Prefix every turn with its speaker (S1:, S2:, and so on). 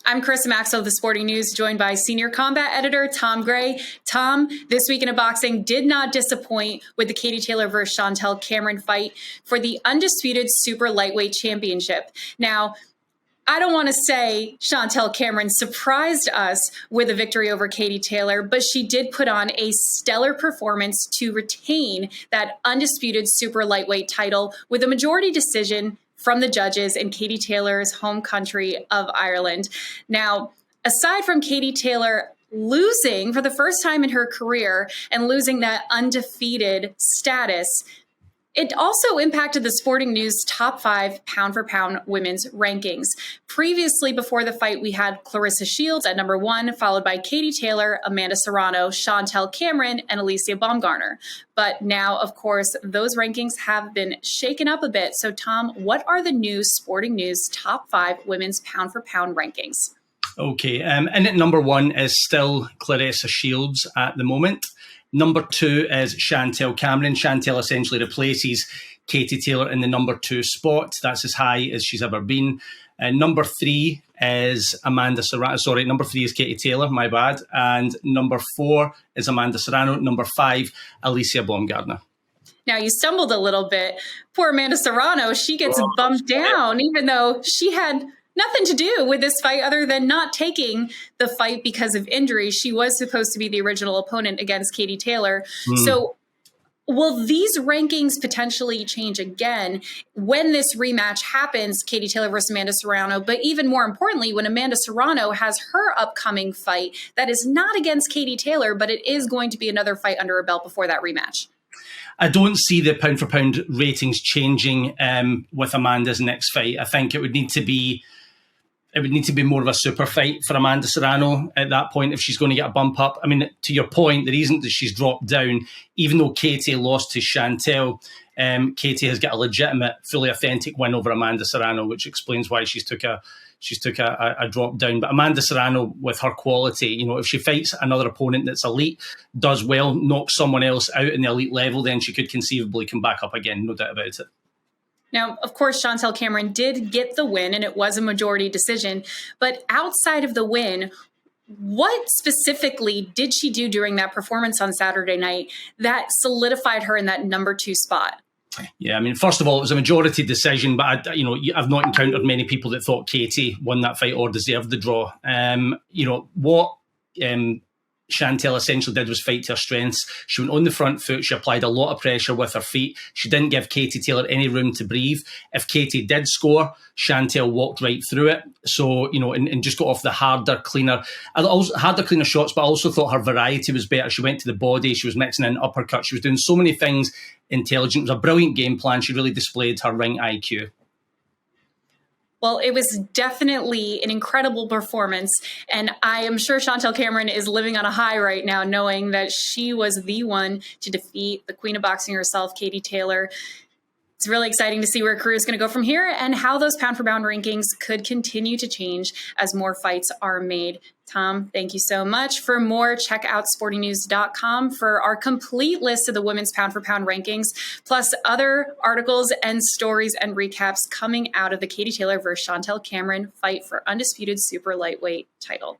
S1: I'm Chris Maxwell of the Sporting News, joined by senior combat editor Tom Gray. Tom, this week in boxing did not disappoint with the Katie Taylor versus Chantelle Cameron fight for the undisputed super lightweight championship. Now, I don't want to say Chantelle Cameron surprised us with a victory over Katie Taylor, but she did put on a stellar performance to retain that undisputed super lightweight title with a majority decision from the judges in Katie Taylor's home country of Ireland. Now, aside from Katie Taylor losing for the first time in her career and losing that undefeated status, it also impacted the Sporting News top 5 pound-for-pound women's rankings. Previously, before the fight, we had Clarissa Shields at number 1, followed by Katie Taylor, Amanda Serrano, Chantelle Cameron, and Alicia Baumgartner. But now, of course, those rankings have been shaken up a bit. So, Tom, what are the new Sporting News top 5 women's pound-for-pound rankings?
S2: Okay, and at number 1 is still Clarissa Shields at the moment. Number 2 is Chantelle Cameron. Chantelle essentially replaces Katie Taylor in the number 2 spot. That's as high as she's ever been. Number 3 is Amanda Serrano. Sorry, number 3 is Katie Taylor, my bad. And number 4 is Amanda Serrano. Number 5, Alicia Baumgartner.
S1: Now, you stumbled a little bit. Poor Amanda Serrano, she gets bumped down, even though she had nothing to do with this fight other than not taking the fight because of injury. She was supposed to be the original opponent against Katie Taylor. So will these rankings potentially change again when this rematch happens, Katie Taylor versus Amanda Serrano? But even more importantly, when Amanda Serrano has her upcoming fight that is not against Katie Taylor, but it is going to be another fight under her belt before that rematch.
S2: I don't see the pound-for-pound ratings changing with Amanda's next fight. I think it would need to be more of a super fight for Amanda Serrano at that point if she's going to get a bump up. I mean, to your point, the reason that she's dropped down, even though Katie lost to Chantelle, Katie has got a legitimate, fully authentic win over Amanda Serrano, which explains why she's took a drop down. But Amanda Serrano, with her quality, if she fights another opponent that's elite, does well, knocks someone else out in the elite level, then she could conceivably come back up again, no doubt about it.
S1: Now, of course, Chantelle Cameron did get the win, and it was a majority decision. But outside of the win, what specifically did she do during that performance on Saturday night that solidified her in that number 2 spot?
S2: Yeah, I mean, first of all, it was a majority decision, but I've not encountered many people that thought Katie won that fight or deserved the draw. What Chantelle essentially did was fight to her strengths. She went on the front foot. She applied a lot of pressure with her feet. She didn't give Katie Taylor any room to breathe. If Katie did score, Chantelle walked right through it. So, and just got off the harder, cleaner shots, but I also thought her variety was better. She went to the body. She was mixing in uppercuts. She was doing so many things intelligent. It was a brilliant game plan. She really displayed her ring IQ.
S1: Well, it was definitely an incredible performance, and I am sure Chantelle Cameron is living on a high right now, knowing that she was the one to defeat the queen of boxing herself, Katie Taylor. It's really exciting to see where her career is going to go from here and how those pound-for-pound rankings could continue to change as more fights are made. Tom, thank you so much. For more, check out sportingnews.com for our complete list of the women's pound-for-pound rankings, plus other articles and stories and recaps coming out of the Katie Taylor versus Chantelle Cameron fight for undisputed super lightweight title.